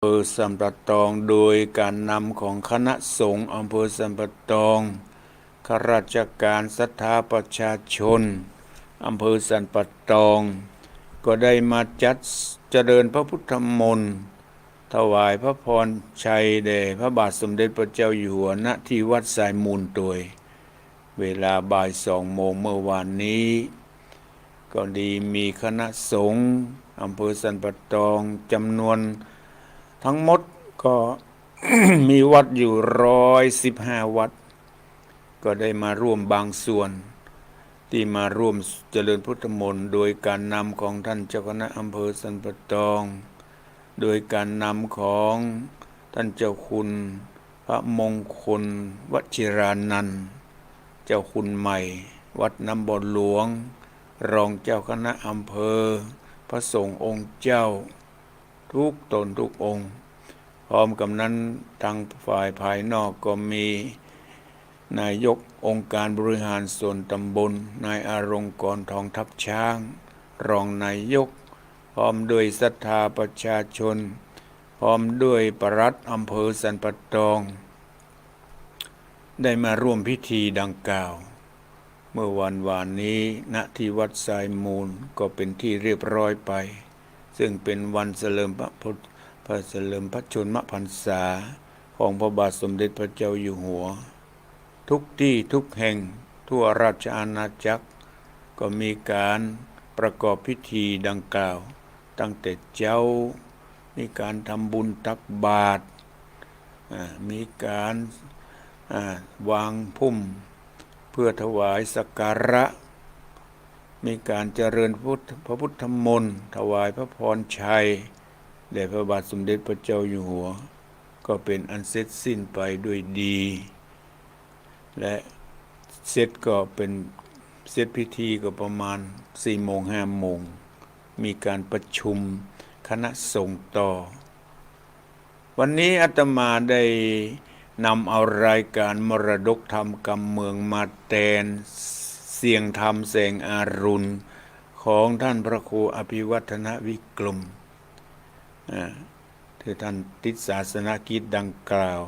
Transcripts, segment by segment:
อำเภอสันปะตองโดยการนำของคณะสงฆ์อำเภอสันปะตองข้าราชการศรัทธาประชาชนอำเภอสันปะตองก็ได้มาจัดเจริญพระพุทธมนต์ถวายพระพรชัยแด่พระบาทสมเด็จพระเจ้าอยู่หัวณที่วัดสายมูลตัวยเวลาบ่าย2 โมงเมื่อวานนี้ก็ดีมีคณะสงฆ์อำเภอสันปะตองจำนวนทั้งหมดก็ มีวัดอยู่115 วัดก็ได้มาร่วมบางส่วนที่มาร่วมเจริญพุทธมนต์โดยการนำของท่านเจ้าคณะอำเภอสันปะตองโดยการนำของท่านเจ้าคุณพระมงคลวชิรานันท์เจ้าคุณใหม่วัดน้ำบ่อหลวงรองเจ้าคณะอำเภอพระสงฆ์องค์เจ้าทุกตนทุกองค์พร้อมกับนั้นทางฝ่ายภายนอกก็มีนายกองค์การบริหารส่วนตำบลนายอารงกรทองทับช้างรองนายกพร้อมด้วยศรัทธาประชาชนพร้อมด้วยปลัดอำเภอสันปะตองได้มาร่วมพิธีดังกล่าวเมื่อวานนี้ณที่วัดสายมูลก็เป็นที่เรียบร้อยไปซึ่งเป็นวันเฉลิมพระชนมพรรษาของพระบาทสมเด็จพระเจ้าอยู่หัวทุกที่ทุกแห่งทั่วราชอาณาจักรก็มีการประกอบพิธีดังกล่าวตั้งแต่เจ้ามีการทำบุญตักบาตรมีการวางพุ่มเพื่อถวายสักการะมีการเจริญพระพุทธมนต์ถวายพระพรชัยแด่พระบาทสมเด็จพระเจ้าอยู่หัวก็เป็นอันเสร็จสิ้นไปด้วยดีและเสร็จก็เป็นเสร็จพิธีก็ประมาณ4 โมง 5 โมงมีการประชุมคณะสงฆ์ต่อวันนี้อาตมาได้นำเอารายการมรดกธรรมกำเมืองมาแทนเสียงธรรมแสงอรุณของท่านพระครูอภิวัฒนวิกรมที่ท่านติดศาสนกิจดังกล่าว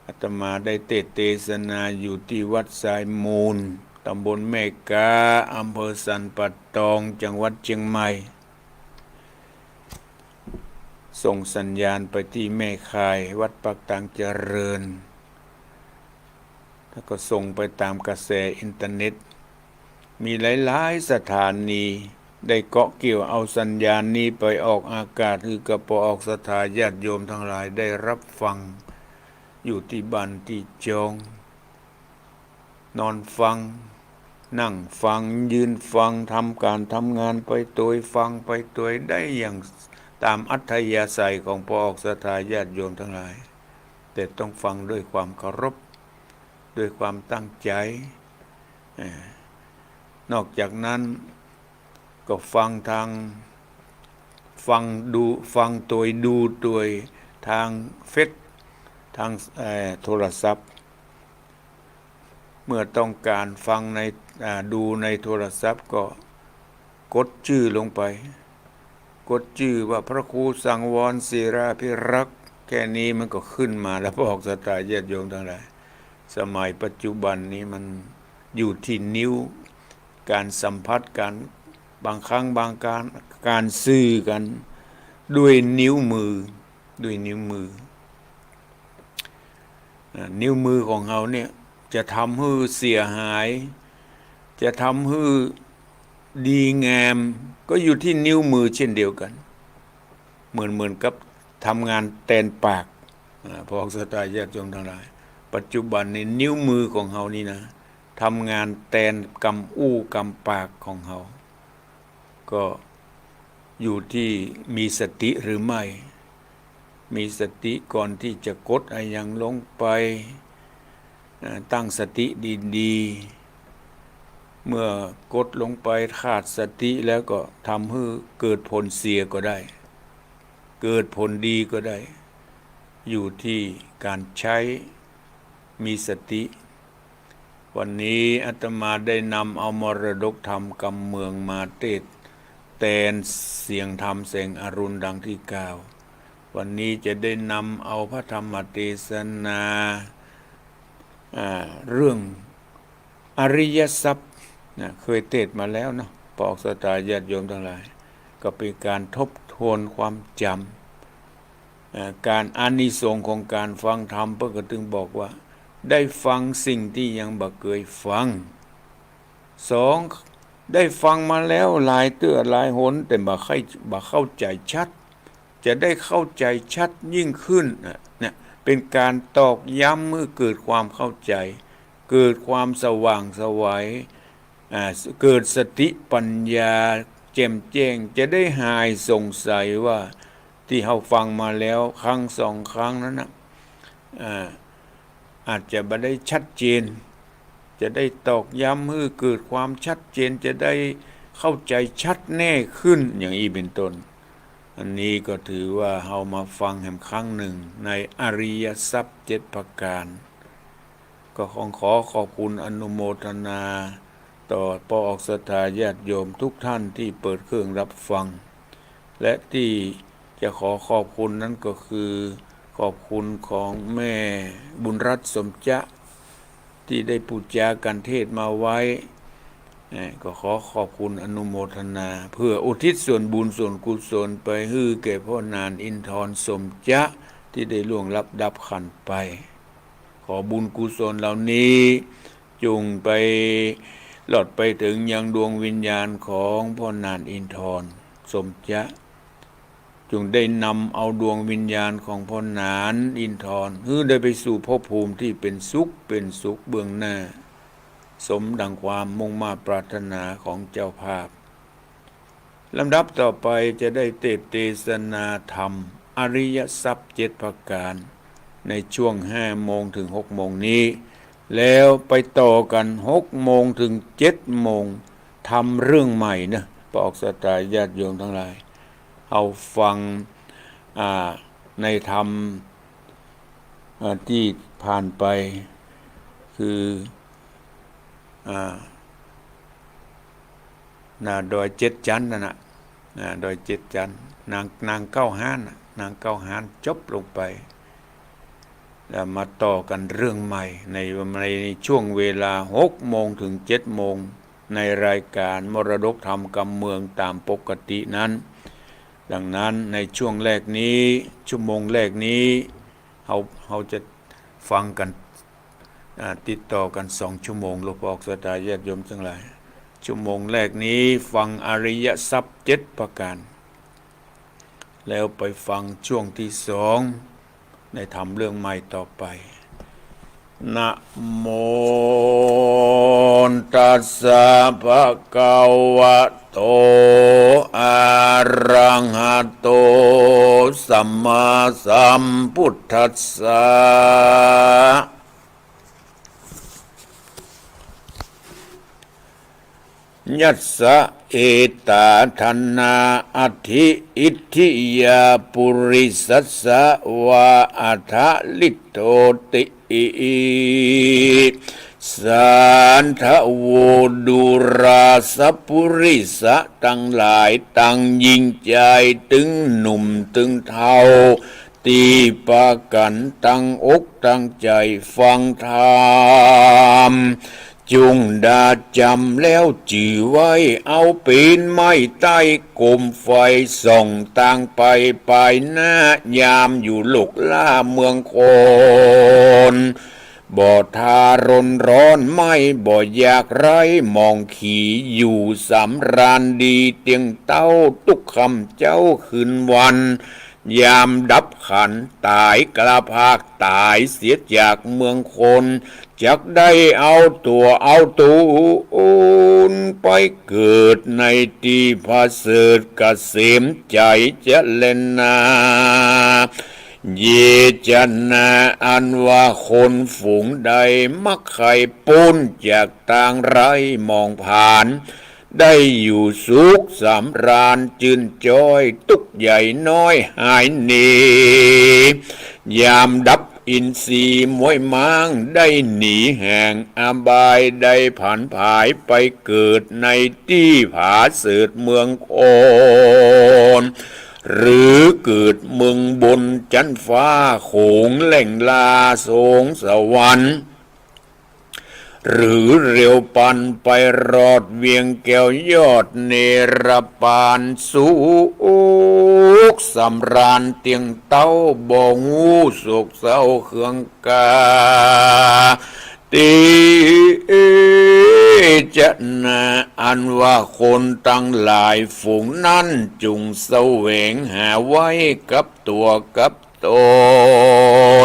อาตมาได้เทศนาอยู่ที่วัดสายมูลตำบลแม่กาอำเภอสันปะตองจังหวัดเชียงใหม่ส่งสัญญาณไปที่แม่ข่ายวัดปักตังเจริญแล้วก็ส่งไปตามกระแสอินเทอร์เน็ตมีหลายๆสถานีได้เกาะเกี่ยวเอาสัญญาณนี้ไปออกอากาศคือกระปออกสถาญาติโยมทั้งหลายได้รับฟังอยู่ที่บ้านที่จองนอนฟังนั่งฟังยืนฟังทำการทำงานไปตัวฟังไปตัวได้อย่างตามอัธยาศัยของพอออกศรัทธาญาติโยมทั้งหลายแต่ต้องฟังด้วยความเคารพด้วยความตั้งใจนอกจากนั้นก็ฟังตัวดูตัวทางเฟซทางโทรศัพท์เมื่อต้องการฟังในดูในโทรศัพท์ก็กดชื่อลงไปกดชื่อว่าพระครูสังวรศิราภิรักษ์แค่นี้มันก็ขึ้นมาแล้วบอกศรัทธาญาติโยมทั้งหลายสมัยปัจจุบันนี้มันอยู่ที่นิ้วการสัมผัสกันบางครั้งบางการสื่อกันด้วยนิ้วมือนิ้วมือของเราเนี่ยจะทำให้เสียหายจะทำให้ดีงามก็อยู่ที่นิ้วมือเช่นเดียวกันเหมือนกับทำงานแทนปากพวกศรัทธาญาติโยมทั้งหลายปัจจุบันนี้นิ้วมือของเรานี่นะทำงานแทนกำอู้กำปากของเราก็อยู่ที่มีสติหรือไม่มีสติก่อนที่จะกดอะไรอย่างลงไปตั้งสติดีๆเมื่อกดลงไปขาดสติแล้วก็ทำให้เกิดผลเสียก็ได้เกิดผลดีก็ได้อยู่ที่การใช้มีสติวันนี้อาตมาได้นำเอามรดกธรรมกำเมืองมาแทนเสียงธรรมแสงอรุณดังที่กล่าว วันนี้จะได้นำเอาพระธรรมเทศนาเรื่องอริยทรัพย์เคยเทศมาแล้วเนาะปอกสตาญาติโยมทั้งหลายก็เป็นการทบทวนความจำการอานิสงส์ของการฟังธรรมเพื่อก็ถึงบอกว่าได้ฟังสิ่งที่ยังบ่เคยฟังสองได้ฟังมาแล้วหลายเตื้อหลายหนแต่บ่เข้าใจชัดจะได้เข้าใจชัดยิ่งขึ้นเนี่ยเป็นการตอกย้ำเมื่อเกิดความเข้าใจเกิดความสว่างไสวเกิดสติปัญญาแจ่มแจ้งจะได้หายสงสัยว่าที่เราฟังมาแล้วครั้งสองครั้งนั้นนะอาจจะไม่ได้ชัดเจนจะได้ตอกย้ำเมื่อเกิดความชัดเจนจะได้เข้าใจชัดแน่ขึ้นอย่างนี้เป็นต้นอันนี้ก็ถือว่าเรามาฟังแห่งครั้งหนึ่งในอริยทรัพย์7ประการก็ขอขอบคุณอนุโมทนาต่อปอกศรัทธาญาติโยมทุกท่านที่เปิดเครื่องรับฟังและที่จะขอขอบคุณนั้นก็คือขอบคุณของแม่บุญรัตน์สมจะที่ได้ปูจากันเทศมาไว้ก็ขอขอบคุณอนุโมทนาเพื่ออุทิศส่วนบุญส่วนกุศลไปให้แก่พ่อนานอินทรสมจะที่ได้ล่วงลับดับขันไปขอบุญกุศลเหล่านี้จงไปหลอดไปถึงยังดวงวิญญาณของพ่อนานอินทรสมจะจงได้นำเอาดวงวิญญาณของพ่อนานอินทรได้ไปสู่ภพภูมิที่เป็นสุขเบื้องหน้าสมดังความมุ่งมา่ปรารถนาของเจ้าภาพลำดับต่อไปจะได้เทศนาธรรมอริยทรัพย์7ประการในช่วง5 โมงถึง 6 โมงนี้แล้วไปต่อกัน6 โมงถึง 7 โมงทำเรื่องใหม่นะปอกศรัทธาญาติโยมทั้งหลายเอาฟังในธรรมที่ผ่านไปคือดอย7 จันทร์นั่นน่ะดอย7 จันทร์นางเก้าห้านนางเก้าห้านจบลงไปแล้วมาต่อกันเรื่องใหม่ในช่วงเวลา6 โมงถึง 7 โมงในรายการมรดกธรรมกำเมืองตามปกตินั้นดังนั้นในช่วงแรกนี้ชั่วโมงแรกนี้เราจะฟังกันติดต่อกัน2 ชั่วโมงหลวงพ่อศรัทธาญาติโยมทั้งหลายชั่วโมงแรกนี้ฟังอริยทรัพย์7ประการแล้วไปฟังช่วงที่2ได้ทำเรื่องใหม่ต่อไปนะโมตัสสะภะคะวะโตอะระหะโตสัมมาสัมพุทธัสสะยัสสะเอตาทันนาอธิอิทธิยาปุริสัสสะวะอัฏฐลิโตติสันทโวดุราสปุริสะตั้งหลายตั้งยิ่งใจตึงหนุ่มตึงเทาตีปากันตั้งอกตั้งใจฟังธรรมจุงดาจำแล้วจือไว้เอาปีนไม้ใต้กมไฟส่องต่างไปปลายหน้ายามอยู่หลกล่าเมืองคนบ่ทารนร้อนไม่บ่อยากไร้มองขี่อยู่สำราญดีเตียงเต้าทุกคำเจ้าคืนวันยามดับขันตายกระพากตายเสียจากเมืองคนจักได้เอาตัวเอาตูนไปเกิดในที่พาเสดเกษมใจจะเล่นนาเยจันนาอันว่าคนฝูงใดมักไข่ปุ้นจากต่างไรมองผ่านได้อยู่สุขสำราญจืนจ้อยทุกใหญ่น้อยหายหนียามดับอินทรีย์มวยม้างได้หนีแห่งอบายได้ผ่านผายไปเกิดในที่ผาเสดเมืองโคน หรือเกิดเมืองบนจันฟ้าโขงแหล่งลาสงสวรรค์หรือเร็วปันไปรอดเวียงแก้วยอดเนรปานสุขสำราญเตียงเต้าบ่หูโศกเศร้าเคืองกาตีจะนาอันว่าคนตั้งหลายฝูงนั้นจุงแสวงหาไว้กับตัวกับต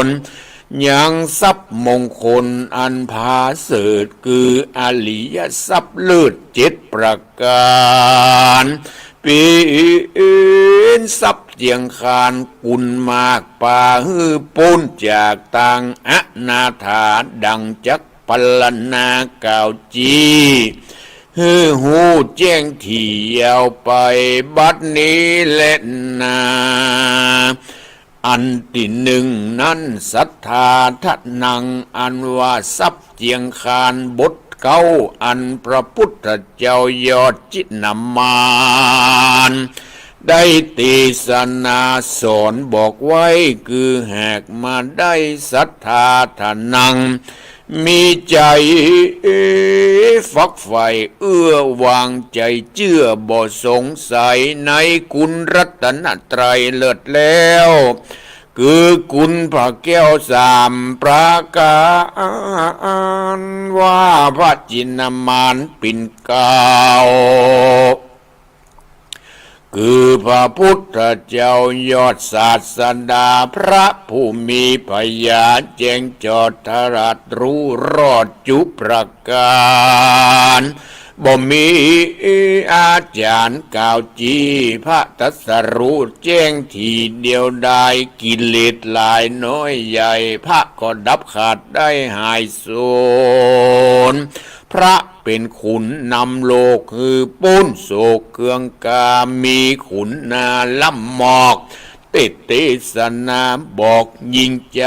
นยังทรัพย์มงคลอันพาเสริฐคืออริยทรัพย์เลิศ7ประการเป็นทรัพย์เจียงคานกุลมากป่าฮือพ้นจากต่างอนาถาดังจักพลลนาเก่าจีฮือหูแจ้งที่ยาวไปบัดนี้แลยนาอันที่หนึ่งนั้นศรัทธาทนังอันว่าทรัพย์เจียงคานบทเก้าอันพระพุทธเจ้ายอดจิตนำมานได้ตีสนาสอนบอกไว้คือหากมาได้ศรัทธาทนังมีใจฝักใฝ่เอื้อวางใจเชื่อบ่สงสัยในคุณรัตนตรัยเลิศแล้วคือคุณพระแก้วสามประการว่าพระจินมานปิ่นเกล้าคือพระพุทธเจ้ายอดศาสดาพระผู้มีพยาแจ้งจอดทรัสรู้รอดจุประการบ่มีอาจารย์กล่าวจีพระตรัสรู้แจ้งทีเดียวได้กิเลสหลายน้อยใหญ่พระก็ดับขาดได้หายสูญพระเป็นขุนนำโลกคือปุ้นโศกเครื่องกามีขุนนาล่ำหมอกติดเทศนาบอกยิงใจ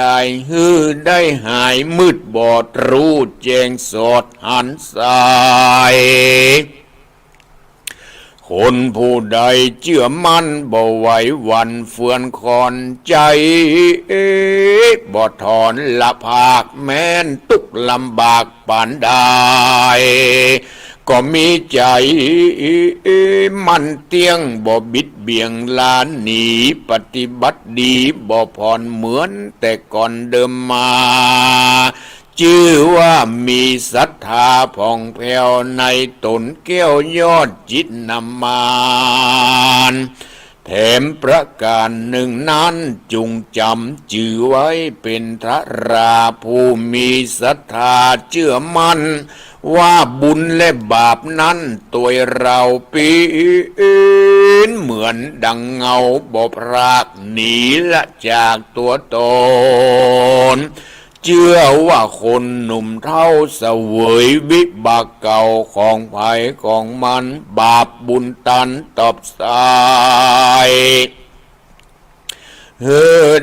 ฮือได้หายมืดบอดรู้แจ้งสอดหันสายคนผู้ใดเชื่อมั่นบ่ไหววันเฟื่อนคอนใจบ่ถอนละภาคแม้นทุกลำบากปานใดก็มีใจมันเตียงบ่บิดเบี่ยงลานหนีปฏิบัติดีบ่ผ่อนเหมือนแต่ก่อนเดิมมาชื่อว่ามีศรัทธาผ่องแผ้วในตนแก้วยอดจิตนำมานแถมประการหนึ่งนั้นจุงจำชื่อไว้เป็นทราผู้มีศรัทธาเชื่อมั่นว่าบุญและบาปนั้นตัวเราปีนเหมือนดังเงาบ่พรากหนีละจากตัวตนเชื่อว่าคนหนุ่มเท่าเสวยวิบากเก่าของภัยของมันบาปบุญตันตอบสาย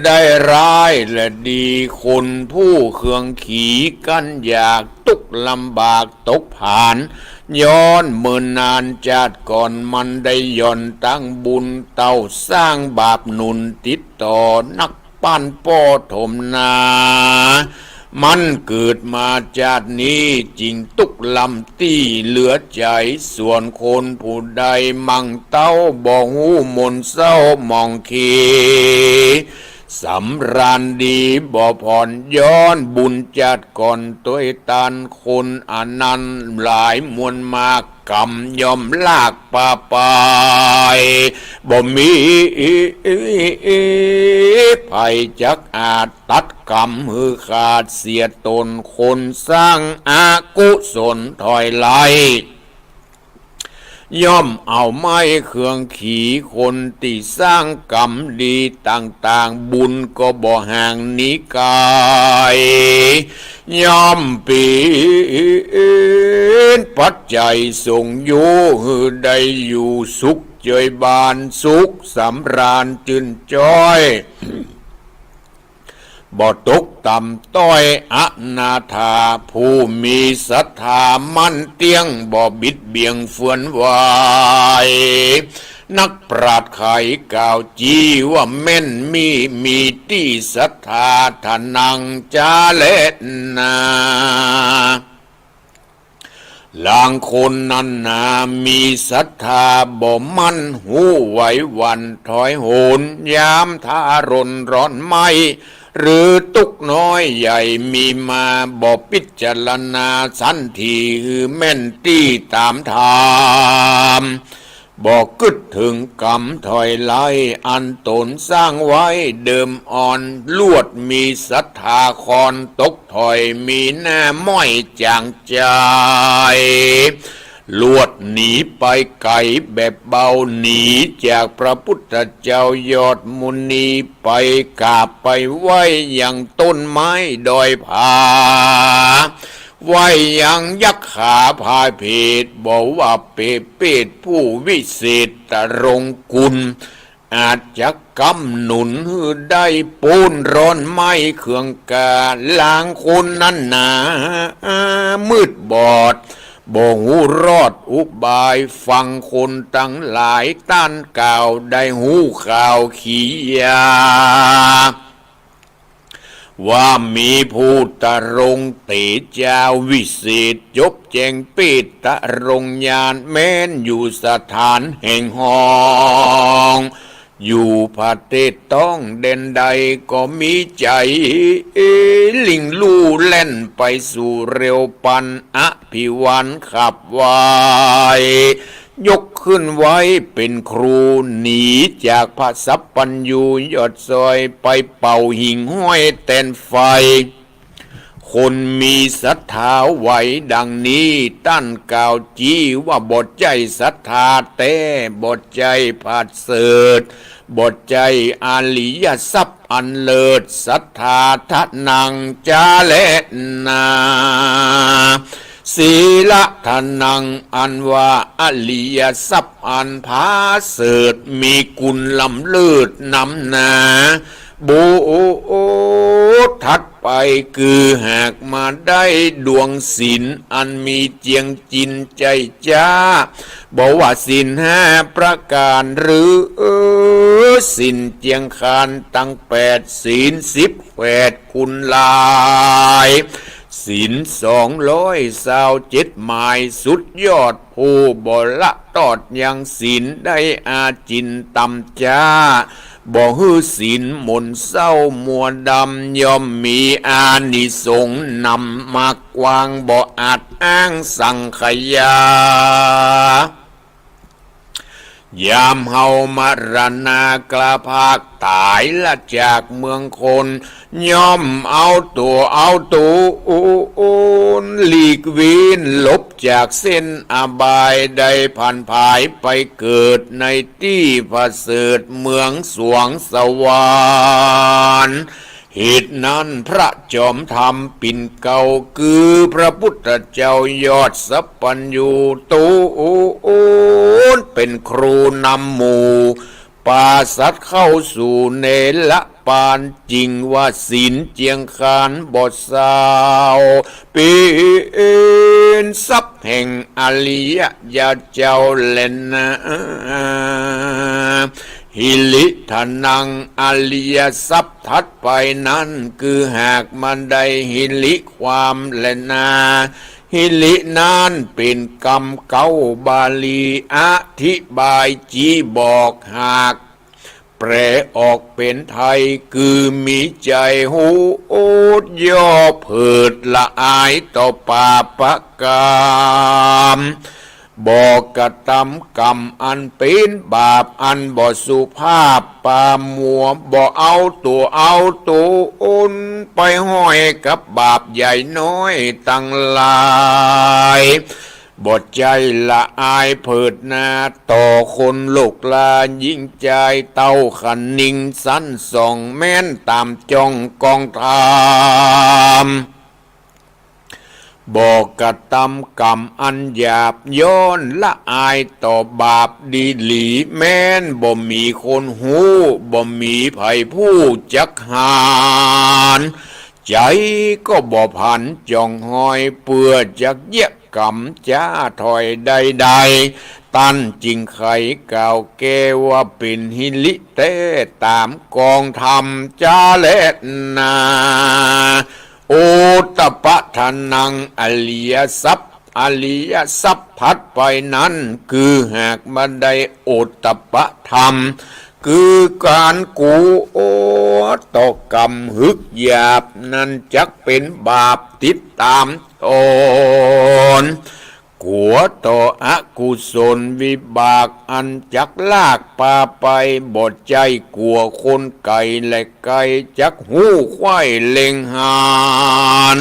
ได้ร้ายและดีคนผู้เคืองขี่กันอยากตุกลำบากตกผ่านย้อนเมื่อนานจาดก่อนมันได้ย่อนตั้งบุญเต่าสร้างบาปหนุนติดต่อนักปั้นป้อถมนามันเกิดมาจาดนี้จริงตุกลำตี้เหลือใจส่วนคนผู้ใดมั่งเต้าบ่หูมนเศร้ามองขีสำราญดีบ่ผ่อนย้อนบุญจัดก่อนตัวตันคนอนันต์หลายมวลมากกรรมย่อมลากป่าไปบ่มีภัยจักอาจตัดกรรมมือขาดเสียตนคนสร้างอากุศลถอยไหลย่อมเอาไม้เครื่องขี่คนที่สร้างกรรมดีต่างๆบุญก็บ่ห่างนิกายย่อมปีนปัจจัยส่งอยู่ให้ได้อยู่สุขเจยบานสุขสำราญจื่นจ้อยบ่ตกต่ำต้อยอนาถาผู้มีศรัทธามั่นเตียงบ่บิดเบียงเฟื่อนวาย นักปราชญ์ไขกล่าวจีว่าแม่นมีที่ศรัทธาทานังจาเลนาลางคนนั้นนามีศรัทธาบ่มั่นหูไหววันถอยโหนยามทารนร้อนไหมหรือตุกน้อยใหญ่มีมาบ่พิจารณาสันทีคือแม่นตี้ตามธรรมบอกกึดถึงกรรมถอยไล่อันตนสร้างไว้เดิมอ่อนลวดมีศรัทธาคอนตกถอยมีหน้าม้อยจางใจลวดหนีไปไกลแบบเบาหนีจากพระพุทธเจ้ายอดมุนีไปกราบไปไหวอย่างต้นไม้ดอยผาไหวยังยักษ์ขาพาเพศบอกว่าเปรตผู้วิเศษตรงกุลอาจจะกำหนุนได้ปูนร้อนไม้เขื่องกาล้างคนนั้นหนามืดบอดบ่หูรอดอุบายฟังคนตั้งหลายต้านกล่าวได้หูข่าวขี้ยาว่ามีผู้ตรงเตเจ้าวิเศษยบแจงปิดตรงญาณแม้นอยู่สถานแห่งห้องอยู่ประเทศต้องเด่นใดก็มีใจลิงลู่เล่นไปสู่เร็วปันอภิวันขับไวยกขึ้นไว้เป็นครูหนีจากพระสัพปัญญูยอดซอยไปเป่าหิ่งห้อยแตนไฟคนมีศรัทธาไหวดังนี้ตั้นกล่าวจี้ว่าบทใจศรัทธาแต่บทใจผาดเสดบทใจอาลิยทรัพย์อันเลิศศรัทธาทะนังจาเลนาศีละทานังอันว่าอริยทรัพย์อันผาเสดมีกุลล้ำเลิศนำนาบูถัดไปคือหากมาได้ดวงศีลอันมีเจียงจินใจจ้าบอกว่าศีลห้าประการหรือศีลเจียงคานตั้ง8ศีล18คุณลายศีล227หมายสุดยอดผู้บ่ละตอดยังศีลได้อาจินตำจ้าบ่ฮือศีลมนเศร้ามัวดำย่อมมีอานิสงส์นำมากวางบ่อาจอ้างสังขยายามเฮามารณากระพากตายละจากเมืองคนย่อมเอาตัวหลีกวินลบจากเส้นอบายได้ผ่านภายไปเกิดในที่ประเสริฐเมืองสวงสวรรค์เหตุนั้นพระจอมธรรมปิ่นเก่าคือพระพุทธเจ้ายอดสัพพัญญูตูเป็นครูนำหมู่ปาสัตเข้าสู่เนรปานจริงว่าศีลเจียงคานบทสาวเป็นทรัพย์แห่งอริยญาเจ้าเล่นนะหิริทานังอริยทรัพย์ทัดไปนั้นคือหากมันได้หิริความแลนาหิรินั้นเป็นกรรมเก่าบาลีอธิบายจีบอกหากแปลออกเป็นไทยคือมีใจหูโอดย่อเผิดละอายต่อปาปกรรมบอกกระทำกรรมอันเป็นบาปอันบ่สุภาพปามัวบ่เอาตัวอ้นไปห้อยกับบาปใหญ่น้อยตั้งหลายบทใจละอายเผิดนาต่อคนโลกลายิ่งใจเต้าขันนิ่งสั้นส่องแม่นตามจ้องกองทามบอกกระทำกรรมอันหยาบย้อนละอายต่อบาปดีหลีแม้นบ่มีคนหูบ่มีไผผู้จักหานใจก็บ่พันจ้องหอยเปื่อจักเยียกกรรมจ้าถอยใด ตันจิงไขกล่าวแกว่าเป็นหิลิเตตามกองธรรมจาเลนาโอตปะทานังอริยทรัพย์อริยทรัพย์พัดไปนั้นคือหากมาได้โอตปะธรรมคือการกูโอต่อกรรมฮึกหยาบนั้นจักเป็นบาปติดตามตนกัวต่ออกุศลวิบากอันจักลากปาไปบดใจกลัวคนไก่และไก่จักหูควายเล็งหาน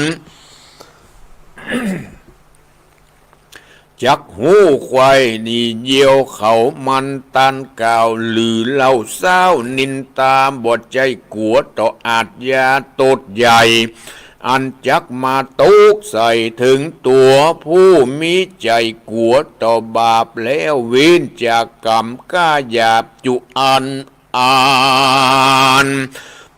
จักหูควายนี่เยี่ยวเขามันตันกาวหรือเล่าเศร้านินตาบดใจกลัวต่ออาทยาตดใหญ่อันจักมาตุกใส่ถึงตัวผู้มีใจกลัวต่อบาปแล้วเว้นจากกรรมก้าหยาบจุอัน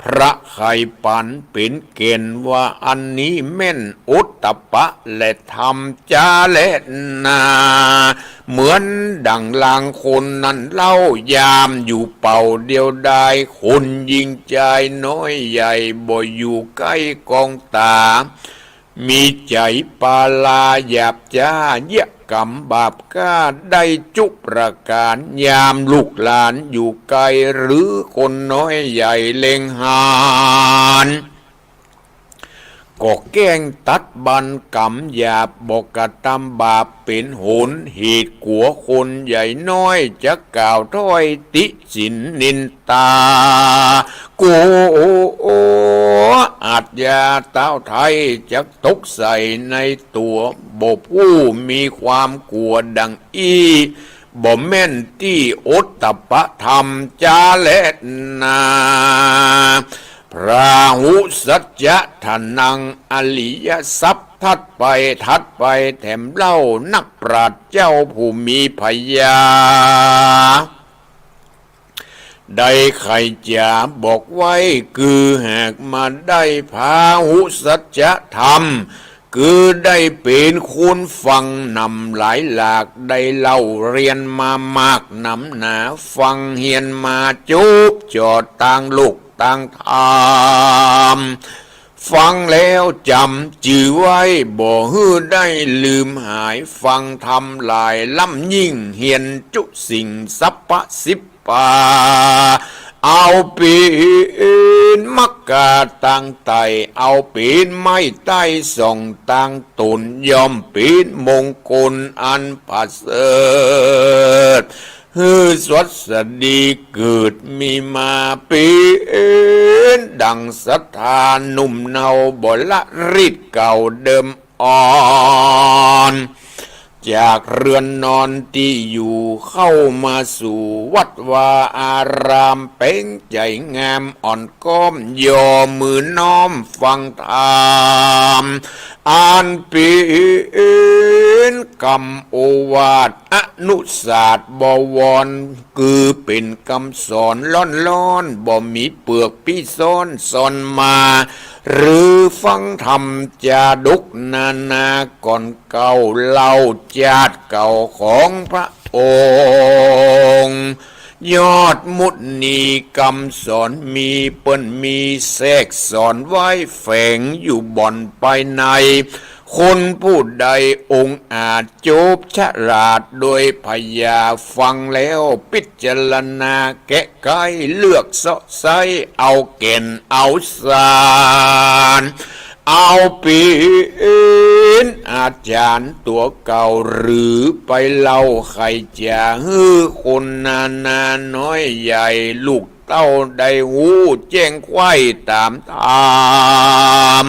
พระไข่ปันเป็นเกณฑ์ว่าอันนี้แม่นอุตตปะและธรรมจาและนาเหมือนดังลางคนนั้นเล่ายามอยู่เป่าเดียวดายคนยิงใจน้อยใหญ่บ่อยู่ใกล้กองตามีใจปาลาหยาบจ้าเยะกรรมบาปก้าได้จุประการยามลูกหลานอยู่ไกลหรือคนน้อยใหญ่เล็งหานก็แกล้งตัดบันกรรมหยาบบอกกระทำบาปเป็นโหนเหตุกัวคนใหญ่น้อยจะกล่าวถ้อยติสินนินตาโกอาจยาเต้าไทยจะตกใส่ในตัวบ่ผู้มีความกลัวดังอีบ่แม่นที่อดตปะธรรมจาและนาพระหุสัจจะทานังอริยทรัพย์ทัดไปแถมเล่านักปราชญ์เจ้าผู้มีพยาได้ใครจะบอกไว้คือหากมาได้พาหุสัจจะธรรมคือได้เป็นคุณฟังนำหลายหลากได้เล่าเรียนมามากนำหนาฟังเฮียนมาจุบจอดต่างลูกต่างธรรมฟังแล้วจำจื่อไว้บ่ฮื้อได้ลืมหายฟังทำลายล้ำยิ่งเหียนจุสิ่งสัพพะสิบปาเอาปีนมักกาตั้งไตเอาปีนไม้ใต้ส่องตั้งตนยอมปีนมงคลอันประเสริฐฮือสวัสดีเกิดมีมาปีนดังศรัทธานุ่มเนาบ่ละริดเก่าเดิมอ่อนจากเรือนนอนที่อยู่เข้ามาสู่วัดวาอารามเป่งใจงามอ่อนก้มยอมือน้อมฟังธรรมอ่านปีนกรรมโอวาทอนุศาสตร์บวรคือเป็นคำสอนล้อนบ่มีเปลือกพิซ้อนสอนมาหรือฟังธรรมจาดกนาก่อนเก่าเล่าจาดเก่าของพระองค์ยอดมุนีคำสอนมีเปิ้นมีแทรกสอนไว้แฝงอยู่บ่อนภายในคนผู้ใดองค์อาจโจบฉลาดโดยพยาฟังแล้วพิจารณาแกะไกเลือกเสาะไซเอาเก่นเอาสารเอาปีนอาจารย์ตัวเก่าหรือไปเล่าใครจะฮือคนนาน้อยใหญ่ลูกเต้าได้หูแจ้งไข้ตามธรรม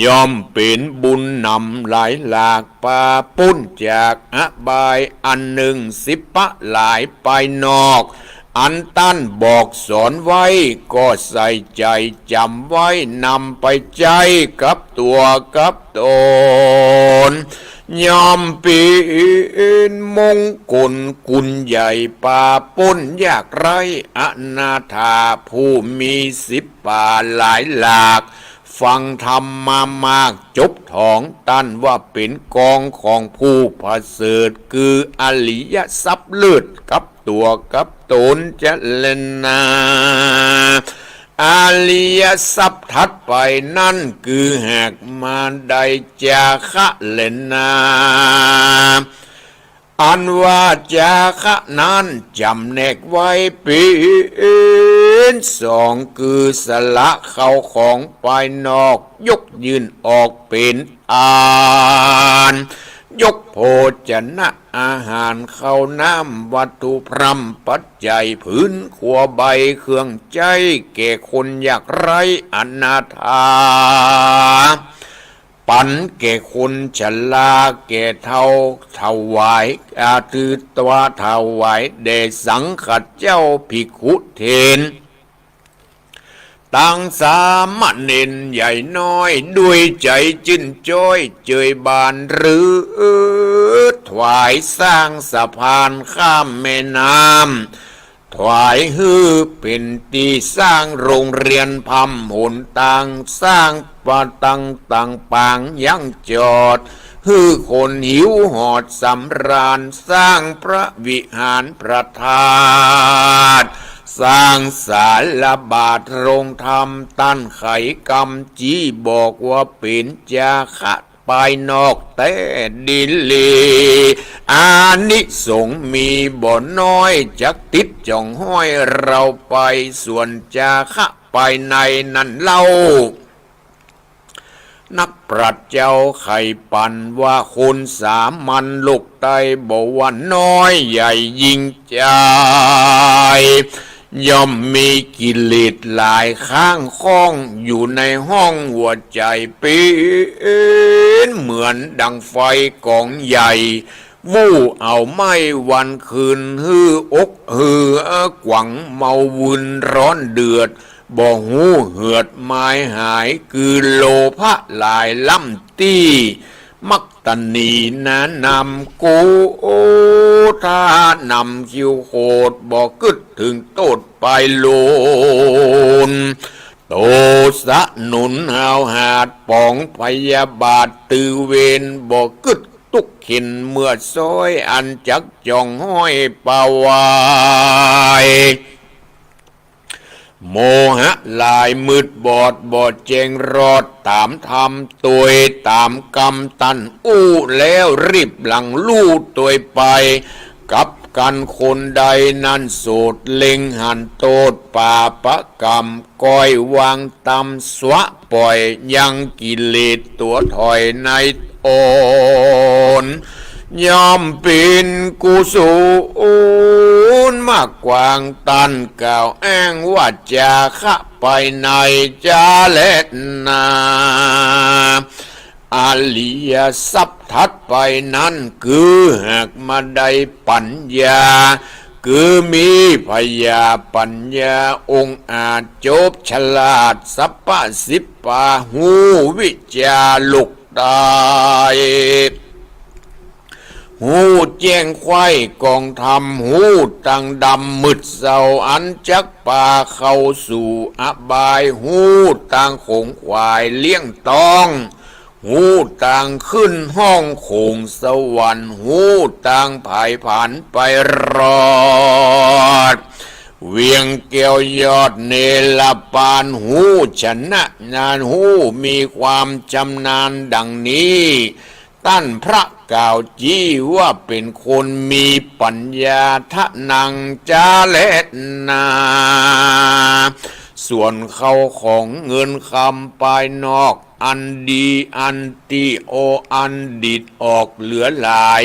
ย่อมเป็นบุญนำหลายหลากปาปุ้นจากอบายอันหนึ่งสิปะหลายไปนอกอันตั้นบอกสอนไว้ก็ใส่ใจจำไว้นำไปใจกับตัวกับตนยอมปีนมงคลกุลใหญ่ป่าป้นยากไรอนาถาผู้มีสิบป่าหลายหลาก ฟังธรรมมามากจบท้องตันว่าเป็นกองของผู้ประเสริฐคืออริยทรัพย์เลิศกับตัวกับตนจะเล่นนาอริยทรัพย์ถัดไปนั่นคือหากมาได้จาคะเล่นนาอันว่าจาคะนั้นจำแนกไว้เป็นสองคือสละเข้าของภายนอกยกยืนออกเป็นอานยกโภชนะอาหารเข้าน้ำวัตถุพรำปัจจัยพื้นขัวใบเครื่องใจแก่คนอยากไร้อนาถาปันแก่คนชราแก่เท่าถวายอาตือตัวถวายแด่สังฆเจ้าภิกขุเถรตั้งสามเณรใหญ่น้อยด้วยใจจิ้นจ้อยเจยบานหรือถวายสร้างสะพานข้ามแม่น้ำถวายฮือเป็นตีสร้างโรงเรียนพำหนต่างสร้างปะตังต่างปางยังจอดฮือคนหิวหอดสำราญสร้างพระวิหารพระธาตุสร้างศาลาบาทโรงธรรมตั้นไขกรรมจีบอกว่าเป็นจาคะภายนอกแต่ดินเลอานิสงส์มีบ่น้อยจักติดจ่องห้อยเราไปส่วนจาคะภายในนั่นเล่านักปราชญ์เจ้าไข่ปันว่าคนสามัญลูกไตบอกว่าน้อยใหญ่ยิ่งใจย่อมมีกิเลสหลายข้างข้องอยู่ในห้องหัวใจเป็นเหมือนดังไฟกองใหญ่วู่เอาไม่วันคืนฮือกฮือกวังเมาวุ่นร้อนเดือดบ่หูเหือดไม้หายคือโลภะหลายล่ำตี้มักตนีนะนำกูถ้านำคิวโคดบ่กึดถึงโตดไปโลนโตสะหนุนหาวหาดป่องพยาบาทตือเวนบ่กึดตุกขินเมื่อซอยอันจักจ่องห้อยปาวายโมหะลายมืดบอดแจงรอดตามธรรมตัวตามกรรมตันอู้แล้วรีบหลังลู่ตัวไปกับกันคนใดนั้นโสดเล็งหันโตดป่าปะกรรมก้อยวางตำสวะปล่อยยังกิเลสตัวถอยในโอนยอมเป็นกุศลมากกว่างตันกล่าวอ้างว่าจะขะไปในจาเลนาอริยทรัพย์ถัดไปนั้นคือหากมาได้ปัญญาคือมีพยาปัญญาองค์อาจจบฉลาดสัพพะสิบปาหูวิจาลุกได้หูแจ้งควายกองธรรมหูตังดำมืดเศร้าอันจักป่าเข้าสู่อบายหูตังคงควายเลี้ยงตองหูต่างขึ้นห้องโขงสวรรค์หูต่างผายผ่านไปรอดเวียงเกี่ยวยอดเนลปานหูชนะนานหูมีความจำนานดังนี้ตั้นพระกล่าวจี้ว่าเป็นคนมีปัญญาทะนังจาเลนาส่วนเขาของเงินคำภายนอกอันดีอันติโออันดิดออกเหลือหลาย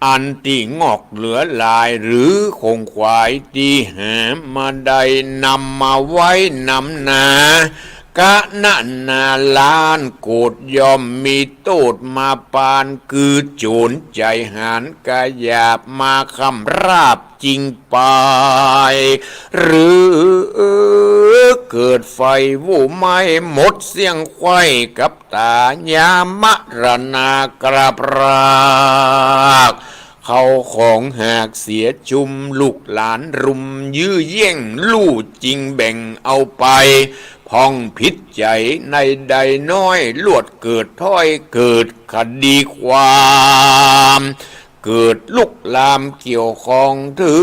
อันที่งอกเหลือหลายหรือคงควายที่หามาได้นำมาไว้นำนากะนานาลานโกดยอมมีโตดมาปานคือโจรใจหานกะหยาบมาคำราบจริงไปหรือเกิดไฟวู่ไหม้หมดเสียงไข้กับตายามรณากราบรากเขาของหากเสียจุมลูกหลานรุมยื้อแย่งลู่จริงแบ่งเอาไปพ พองผิดใจในใดน้อยลวดเกิดถ้อยเกิดคดีความเกิดลุกลามเกี่ยวข้องถึ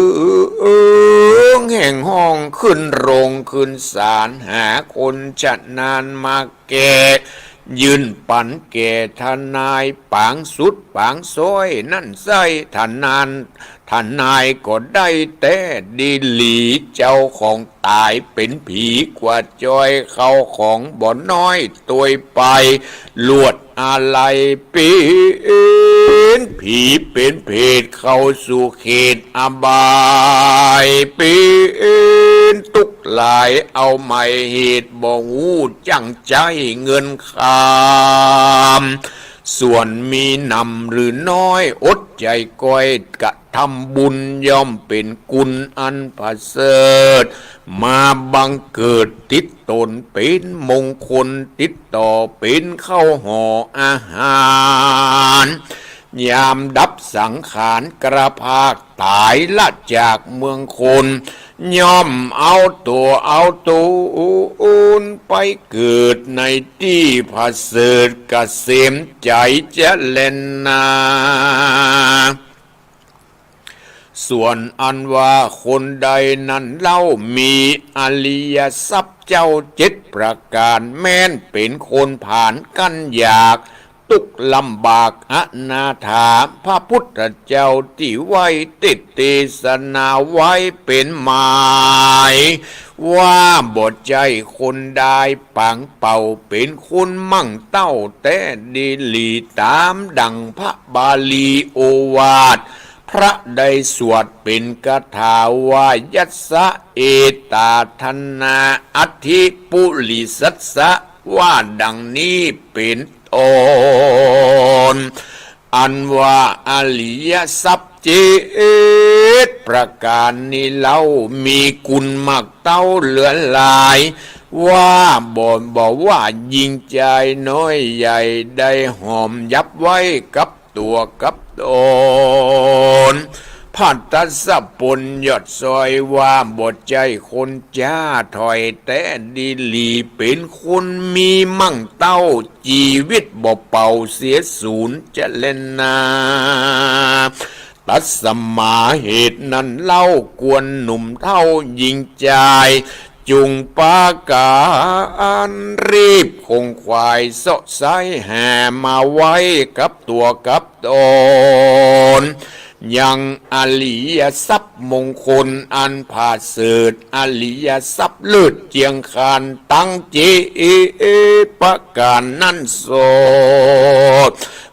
งแห่งห้องขึ้นโรงขึ้นศาลหาคนจะนานมาแก่ยืนปันแก่ทนายปางสุดปางซอยนั่นใส่ทนายก็ได้แต่ดีหลีเจ้าของตายเป็นผีกว่าจอยเข้าของบ่น้อยตัวไปลวดอะไรเป็นผีเป็นเพศเข้าสู่เขตอบายเป็นตุกหลายเอาไม่เหตุบ่งูจังใจเงินคามส่วนมีนำหรือน้อยอดใจก้อยกะทำบุญย่อมเป็นกุลอันประเสริฐมาบังเกิดติดตนเป็นมงคลติดต่อเป็นเข้าห่ออาหารยามดับสังขารกระพากตายละจากเมืองคนย่อมเอาตัวไปเกิดในที่ผาเสริฐเกษมใจจะเล่นนาส่วนอันว่าคนใดนั้นเล่ามีอริยทรัพย์เจ้า7 ประการแม้นเป็นคนผ่านกันอยากตุกลำบากอนาถาพระพุทธเจ้าที่ไว้ติดเทศนาไว้เป็นหมายว่าบทใจคนได้ปังเป่าเป็นคนมั่งเต้าแต่ดีหลีตามดังพระบาลีโอวาทพระได้สวดเป็นคาถาวายัสสะเอตาธนาอธิปุลิสัสสะว่าดังนี้เป็นต้นอันว่าอริยทรัพย์7 ประการนี้เล่ามีกุลมากเต้าเหลือหลายว่าบอกว่ายิ่งใจน้อยใหญ่ได้หอมยับไว้กับตัวกับตนพัตตสัพปนยอดซอยว่าบทใจคนจ้าถอยแต่ดีหลีเป็นคนมีมั่งเต้าชีวิตบ่เป่าเสียศูนย์จะเล่นนาตัดสมาเหตุนั้นเล่ากวนหนุ่มเท่ายิงใจจุงปากานรีบคงควายเสาะไซแห่มาไว้กับตัวกับตนยังอริยทรัพย์มงคลอันผาเสริฐอริยทรัพย์เลิศเจียงคานตั้งประการนั่นโสด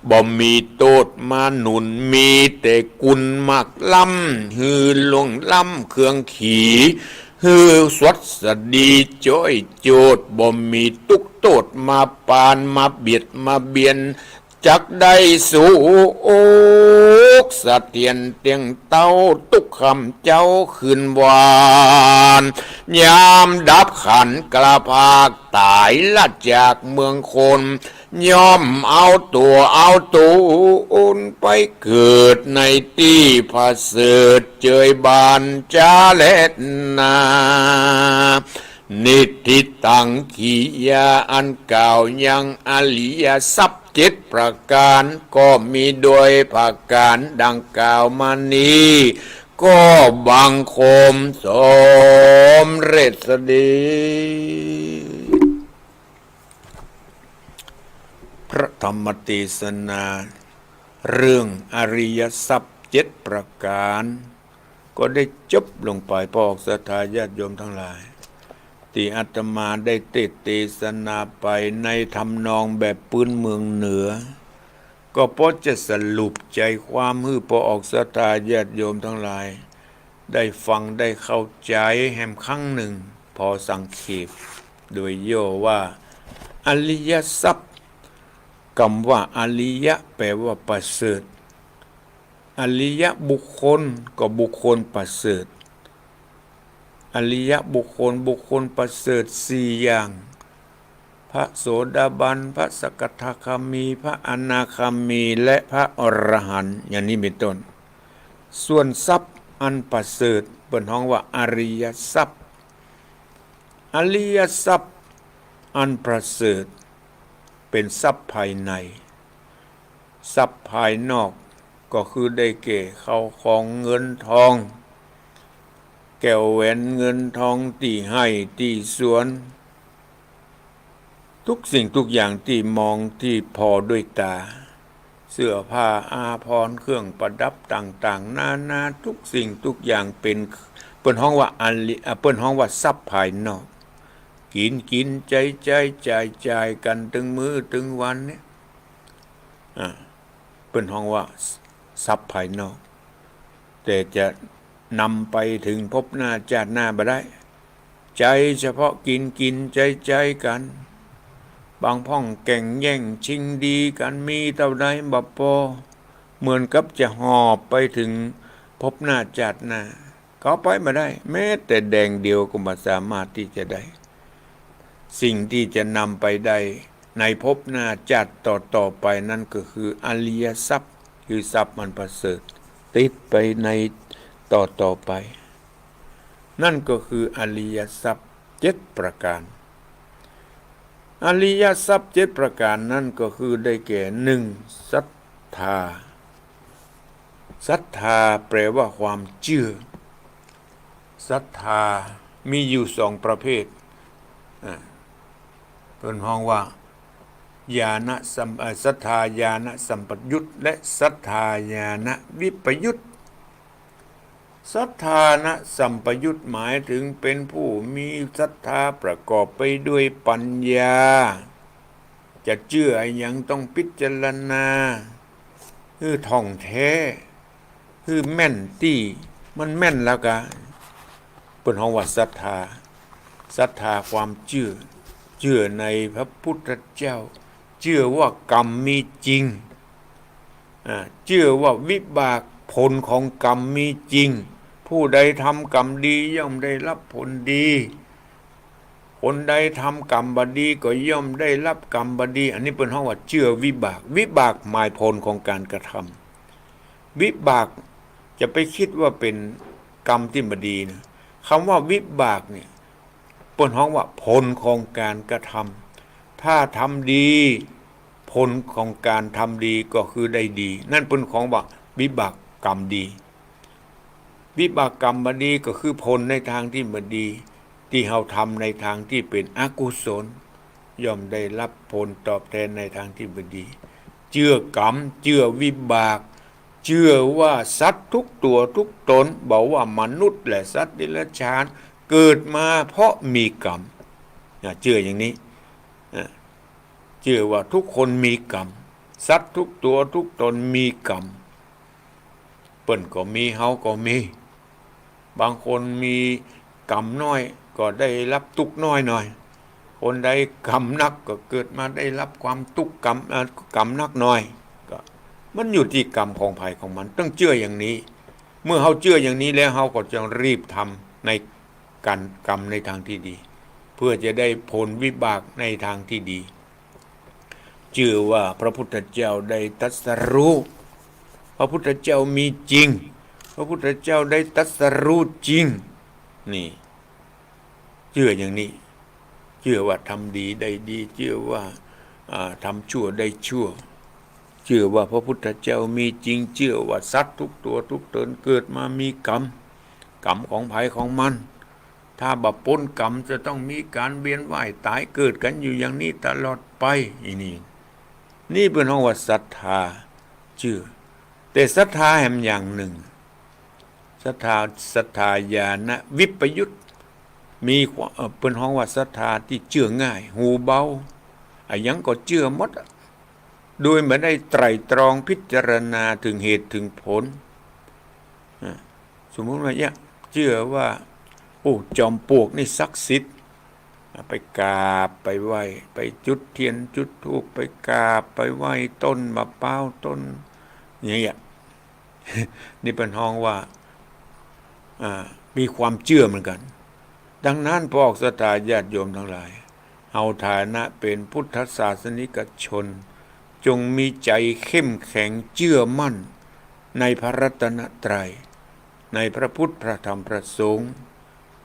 บ่มีโตดมาหนุนมีแต่กุลมักล้ำฮือลงล้ำเครื่องขี่ฮือสวัสดีจ้อยโจดบ่มีตุกโตดมาปานมาเบียดมาเบียนจักได้สู่อกสะเทียนเตียงเต้าตุกคำเจ้าคืนวานยามดับขันกระพากตายละจากเมืองคนย่อมเอาตัวไปเกิดในที่ผาเสริฐเจยบานจาเล็ดนานิติตังขียาอันเก่ายังอริยทรัพย์7 ประการก็มีโดยประการดังกล่าวมานี้ก็บังคมสมเร็จสดีพระธรรมเทศนาเรื่องอริยทรัพย์7 ประการก็ได้จบลงไปพ่อออกศรัทธาญาติโยมทั้งหลายที่อาตมาได้เทศนาไปในทำนองแบบพื้นเมืองเหนือก็เพราะจะสรุปใจความให้พอออกศรัทธาญาติโยมทั้งหลายได้ฟังได้เข้าใจแห่งครั้งหนึ่งพอสังเขปโดยย่อว่าอริยทรัพย์คำว่าอริยะแปลว่าประเสริฐอริยบุคคลก็บุคคลประเสริฐอริยบุคคลประเสริฐ4 อย่างพระโสดาบันพระสกทาคามีพระอนาคามีและพระอรหันต์อย่างนี้เป็นต้นส่วนทรัพย์อันประเสริฐเป็นห้องว่าอริยทรัพย์อริยทรัพย์ อันประเสริฐเป็นทรัพย์ภายในทรัพย์ภายนอกก็คือได้แก่เข้าของเงินทองแก้วแหวนเงินทองที่ให้ที่สวนทุกสิ่งทุกอย่างที่มองที่พอด้วยตาเสื้อผ้าอาภรณ์เครื่องประดับต่างๆนานาทุกสิ่งทุกอย่างเป็นเปิ้นฮ้องว่าเปิ้นฮ้องว่าทรัพย์ภายนอกกินจ่ายกันถึงมื้อถึงวันเนี่ยเปิ้นฮ้องว่าทรัพย์ภายนอกแต่จะนำไปถึงพบหน้าชาติหน้าบ่ได้ใจเฉพาะกินใจกันบางพ่องแก่งแย่งชิงดีกันมีเท่าใดบ่พอเหมือนกับจะหอบไปถึงพบหน้าชาติหน้าเขาไปบ่ได้แม้แต่แดงเดียวก็บ่สามารถที่จะได้สิ่งที่จะนำไปได้ในพบหน้าชาติต่อไปนั่นก็คืออริยทรัพย์คือทรัพย์มันประเสริฐติดไปในต่อไปนั่นก็คืออริยทรัพย์7ประการอริยทรัพย์7ประการนั่นก็คือได้แก่1ศรัทธาศรัทธาแปลว่าความเชื่อศรัทธามีอยู่2ประเภทเพิ่นฮ้องว่าญาณศรัทธาญาณสัมปยุตและศรัทธาญาณวิปยุตศรัทธานะสัมปยุตหมายถึงเป็นผู้มีศรัทธาประกอบไปด้วยปัญญาจะเชื่ออย่างต้องพิจารณาคือท่องแท้คือแม่นที่มันแม่นแล้วก็เปิ้นฮ้องว่าศรัทธาความเชื่อในพระพุทธเจ้าเชื่อว่ากรรมมีจริงเชื่อว่าวิบากผลของกรรมมีจริงผู้ใดทำกรรมดีย่อมได้รับผลดีคนใดทำกรรมบดีก็ย่อมได้รับกรรมบดีอันนี้เป็นห้องว่าเชื่อวิบากหมายผลของการกระทำวิบากจะไปคิดว่าเป็นกรรมที่บดีนะคำว่าวิบากเนี่ยเป็นห้องว่าผลของการกระทำถ้าทำดีผลของการทำดีก็คือได้ดีนั่นเป็นของว่าวิบากกรรมดีวิบากกรรมบดีก็คือผลในทางที่บดีที่เฮาทำในทางที่เป็นอกุศลย่อมได้รับผลตอบแทนในทางที่บดีเชื่อกรรมเชื่อวิบากเชื่อว่าสัตว์ทุกตัวทุกตนบอกว่ามนุษย์และสัตว์เดรัจฉานเกิดมาเพราะมีกรรมเชื่ออย่างนี้เชื่อว่าทุกคนมีกรรมสัตว์ทุกตัวทุกตนมีกรรมเปิ้นก็มีเฮาก็มีบางคนมีกรรมน้อยก็ได้รับทุกข์น้อยหน่อยคนใดกรรมนักก็เกิดมาได้รับความทุกข์กรรมนักน้อยก็มันอยู่ที่กรรมของภัยของมันต้องเชื่ออย่างนี้เมื่อเฮาเชื่ออย่างนี้แล้วเฮาก็จะรีบทำในการกรรมในทางที่ดีเพื่อจะได้ผลวิบากในทางที่ดีเชื่อว่าพระพุทธเจ้าได้ตรัสรู้พระพุทธเจ้ามีจริงพระพุทธเจ้าได้ตรัสรู้จริงนี่เชื่ออย่างนี้เชื่อว่าทำดีได้ดีเชื่อว่าทำชั่วได้ชั่วเชื่อว่าพระพุทธเจ้ามีจริงเชื่อว่าสัตว์ทุกตัวทุกตนเกิดมามีกรรมของภัยของมันถ้าบ่พ้นกรรมจะต้องมีการเวียนว่ายตายเกิดกันอยู่อย่างนี้ตลอดไปนี่เป็นห้องว่าศรัทธาเชื่อแต่ศรัทธาแห่งอย่างหนึ่งศรัทธาญาณวิปยุตมีเป็นห้องว่าศรัทธาที่เชื่อง่ายหูเบายังก็เชื่อหมดโดยไม่ได้ไตร่ตรองพิจารณาถึงเหตุถึงผลสมมุติว่าเชื่อว่าจอมปลวกนี่ศักดิ์สิทธิ์ไปกราบไปไหว้ไปจุดเทียนจุดธูปไปกราบไปไหว้ต้นมะพร้าวต้นอย่างเงี้ยนี่เป็นห้องว่ามีความเชื่อเหมือนกันดังนั้นพวกศรัทธาญาติโยมทั้งหลายเอาฐานะเป็นพุทธศาสนิกชนจงมีใจเข้มแข็งเชื่อมั่นในพระรัตนตรัยในพระพุทธพระธรรมพระสงฆ์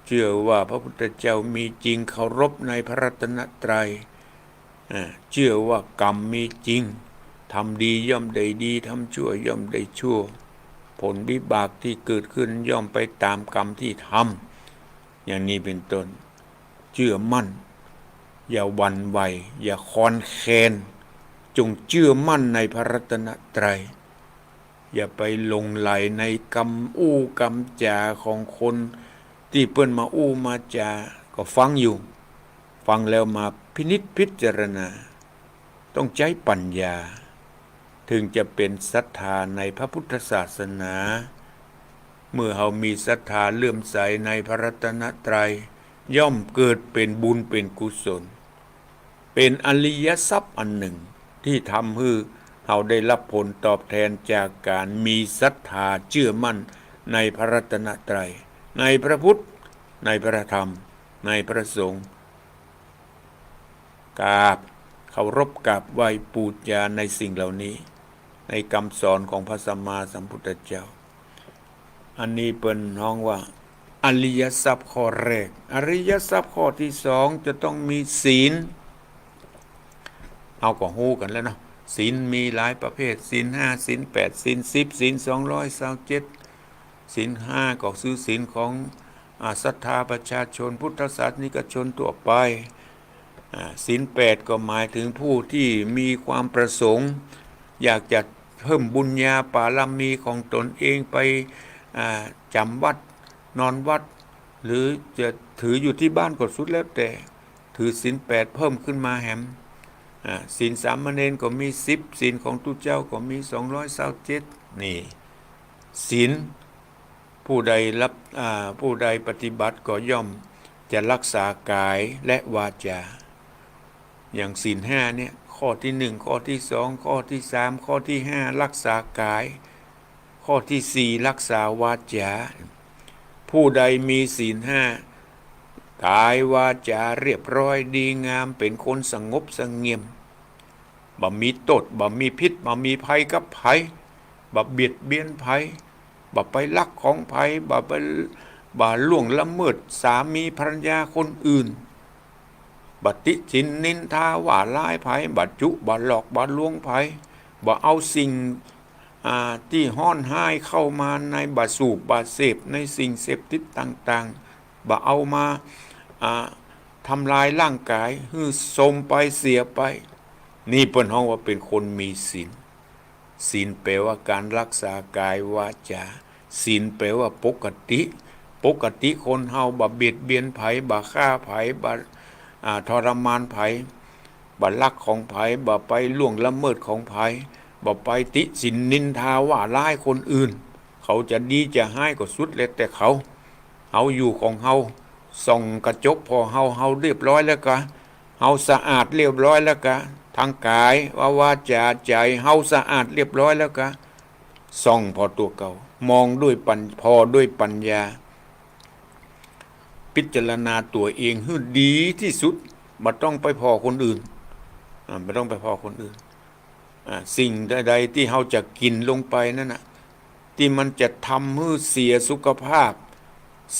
เชื่อว่าพระพุทธเจ้ามีจริงเคารพในพระรัตนตรัยเชื่อว่ากรรมมีจริงทำดีย่อมได้ดีทำชั่วย่อมได้ชั่วผลวิบากที่เกิดขึ้นย่อมไปตามกรรมที่ทำอย่างนี้เป็นต้นเชื่อมั่นอย่าหวั่นไหวอย่าคลอนแคลนจงเชื่อมั่นในพระรัตนตรัยอย่าไปหลงไหลในกรรมกรรมจาของคนที่เปิ้นมามาจาก็ฟังอยู่ฟังแล้วมาพินิจพิจารณาต้องใช้ปัญญาถึงจะเป็นศรัทธาในพระพุทธศาสนาเมื่อเรามีศรัทธาเลื่อมใสในพระรัตนตรัยย่อมเกิดเป็นบุญเป็นกุศลเป็นอริยทรัพย์อันหนึ่งที่ทำให้เราได้รับผลตอบแทนจากการมีศรัทธาเชื่อมั่นในพระรัตนตรัยในพระพุทธในพระธรรมในพระสงฆ์กราบเคารพกราบไหว้บูชาในสิ่งเหล่านี้ในคำสอนของพระสัมมาสัมพุทธเจ้าอันนี้เป็นน้องว่าอริยทรัพย์ข้อแรกอริยทรัพย์ข้อที่สองจะต้องมีศีลเอาก็ฮู้กันแล้วเนาะศีลมีหลายประเภทศีล5ศีล8ศีล10ศีล227ศีล5ก็คือศีลของศรัทธาประชาชนพุทธศาสนิกชนทั่วไปศีล8ก็หมายถึงผู้ที่มีความประสงค์อยากจะเพิ่มบุญญาบารมีของตนเองไปจำวัดนอนวัดหรือจะถืออยู่ที่บ้านก็สุดแล้วแต่ถือศีล8เพิ่มขึ้นมาแหมศีลสามเณรก็มี10ศีลของตุเจ้าก็มี227นี่ศีลผู้ใดรับผู้ใดปฏิบัติก็ย่อมจะรักษากายและวาจาอย่างศีล5เนี่ยข้อที่1ข้อที่2ข้อที่3ข้อที่5รักษากายข้อที่4รักษาวาจาผู้ใดมีศีล5กายวาจาเรียบร้อยดีงามเป็นคนสงบสงเงียมบ่มีโทษบ่มีพิษบ่มีภัยกับภัยบ่เบียดเบียนภัยบ่ไปลักของภัยบ่ล่วงละเมิดสามีภรรยาคนอื่นบ่ติฉินนินทาว่าร้ายภัยบ่จุบ่หลอกบ่ลวงภัยบ่เอาสิ่งที่ห้อนห้ายเข้ามาในบ่สูบบ่เสพในสิ่งเสพติดต่างๆบ่เอามาทำลายร่างกายฮือสมไปเสียไปนี่เปิ้นฮ้องว่าเป็นคนมีศีลศีลแปลว่าการรักษากายวาจาศีลแปลว่าปกติคนเฮาบ่เบียดเบียนไผบ่ฆ่าไผบ่ทรมานไผบ่ลักของไผบ่ไปล่วงละเมิดของไผบ่ไปติฉินนินทาว่าร้ายคนอื่นเขาจะดีจะร้ายก็สุดแล้วแต่เขาเฮาอยู่ของเฮาส่องกระจกพอเฮาเรียบร้อยแล้วก็เฮาสะอาดเรียบร้อยแล้วก็ทางกายวาจาใจเฮาสะอาดเรียบร้อยแล้วก็ส่องพอตัวเก่ามองด้วยด้วยปัญญาพิจารณาตัวเองให้ดีที่สุดบ่ต้องไปพอคนอื่นไม่ต้องไปพอคนอื่นสิ่งใดๆที่เฮาจะกินลงไปนั่นน่ะที่มันจะทำให้เสียสุขภาพ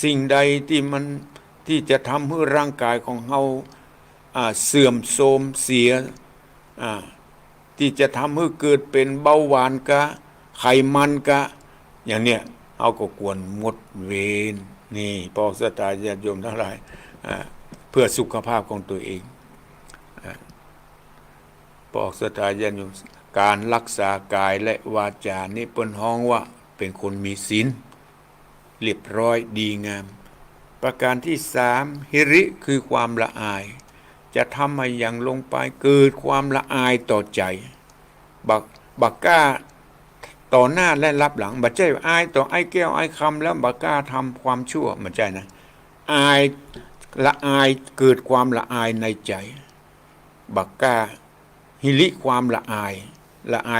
สิ่งใดที่จะทำให้ร่างกายของเฮาเสื่อมโทรมเสียที่จะทำให้เกิดเป็นเบาหวานกะไขมันกะอย่างเนี้ยเฮาก็ควรงดเว้นนี่พอศรัทธาญาติโยมทั้งหลายเพื่อสุขภาพของตัวเองพอศรัทธาญาติโยมการรักษากายและวาจานี่เปิ้นฮ้องว่าเป็นคนมีศีลเรียบร้อยดีงามประการที่3หิริคือความละอายจะทำให้อย่างลงไปเกิดความละอายต่อใจบักกล้าต่อหน้าและรับหลังบัดใจอายต่อไอ้แก้วไอ้คำแล้วบักกล้าทำความชั่วมันใจนะอายละอายเกิดความละอายในใจบักกล้าหิริความละอาย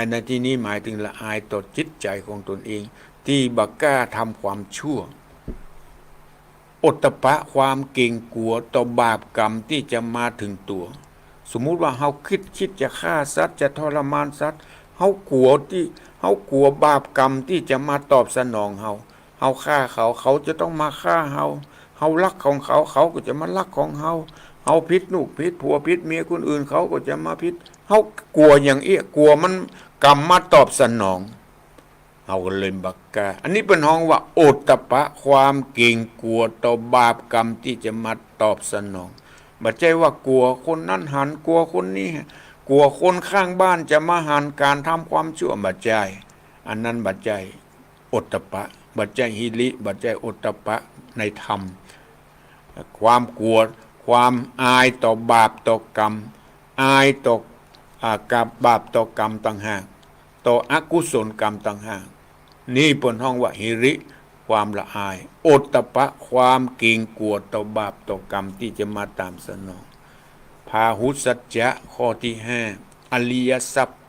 ในที่นี้หมายถึงละอายต่อจิตใจของตนเองที่บักกล้าทำความชั่วโอตตัปปะความเก่งกลัวต่อบาปกรรมที่จะมาถึงตัวสมมุติว่าเฮาคิดจะฆ่าสัตว์จะทรมานสัตว์เฮากลัวบาปกรรมที่จะมาตอบสนองเฮาฆ่าเขาจะต้องมาฆ่าเฮา เฮารักของเขาเขาก็จะมารักของเเฮาพิษลูกพิษผัวพิษเมียคนอื่นเขาก็จะมาพิษเฮากลัวอย่างเอี้ยกลัวมันกรรมมาตอบสนองเฮาก็เลยบักกาอันนี้เป็นห้องว่าโอตตะปะความเก่งกลัวต่อบาปกรรมที่จะมาตอบสนองบัดใจว่ากลัวคนนั้นหันกลัวคนนี้กลัวคนข้างบ้านจะมาหันการทำความชั่วบัดใจอันนั้นบัดใจโอตตะปะบัดใจหิริบัดใจโอตตะปะในธรรมความกลัวความอายต่อบาปต่อกรรมอายต่อกับบาปต่อกรรมต่างหากต่ออกุศลกรรมต่างหากนี่เป็นห้องว่าหิริความละอายโอตตะปะความเกรงกลัวต่อบาปต่อกรรมที่จะมาตามสนองพาหุสัจจะข้อที่5อริยทรัพย์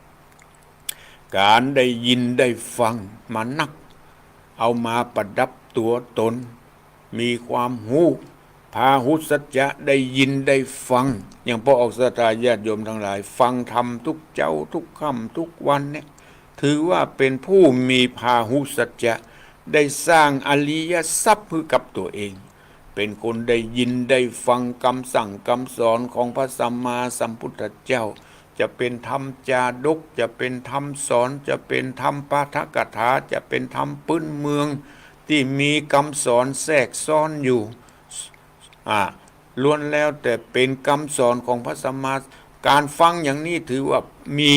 การได้ยินได้ฟังมานักเอามาประดับตัวตนมีความหูพาหุสัจจะได้ยินได้ฟังอย่างพระออกศรัทธาญาติโยมทั้งหลายฟังธรรมทุกเจ้าทุกค่ำทุกวันเนี่ยถือว่าเป็นผู้มีพาหุสัจจะได้สร้างอริยทรัพย์ให้กับตัวเองเป็นคนได้ยินได้ฟังคำสั่งคำสอนของพระสัมมาสัมพุทธเจ้าจะเป็นธรรมจาดกจะเป็นธรรมสอนจะเป็นธรรมปาฐกถาจะเป็นธรรมพื้นเมืองที่มีคำสอนแทรกซ้อนอยู่ล้วนแล้วแต่เป็นคำสอนของพระสัมมาการฟังอย่างนี้ถือว่ามี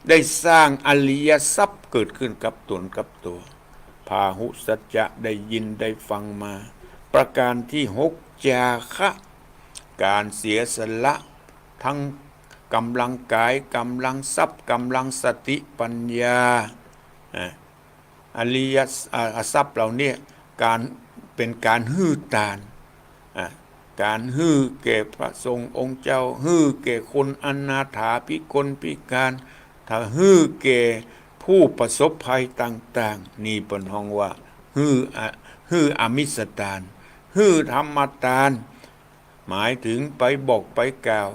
ได้สร้างอริยทรัพย์เกิดขึ้นกับตนกับตัวพาหุสัจจะได้ยินได้ฟังมาประการที่6จาคะการเสียสละทั้งกำลังกายกำลังทรัพย์กำลังสติปัญญาอริยทรัพย์เหล่านี้การเป็นการฮื้อตานการฮื้อแก่พระสงฆ์องค์เจ้าฮื้อแก่คนอนาถาภิกลภิการถ้าฮื้อแก่ผู้ประสบภัยต่างๆนี่เป็นห้องว่าฮื้ออมิสตานฮื้อธรรมตานหมายถึงไปบอกไปกล่าว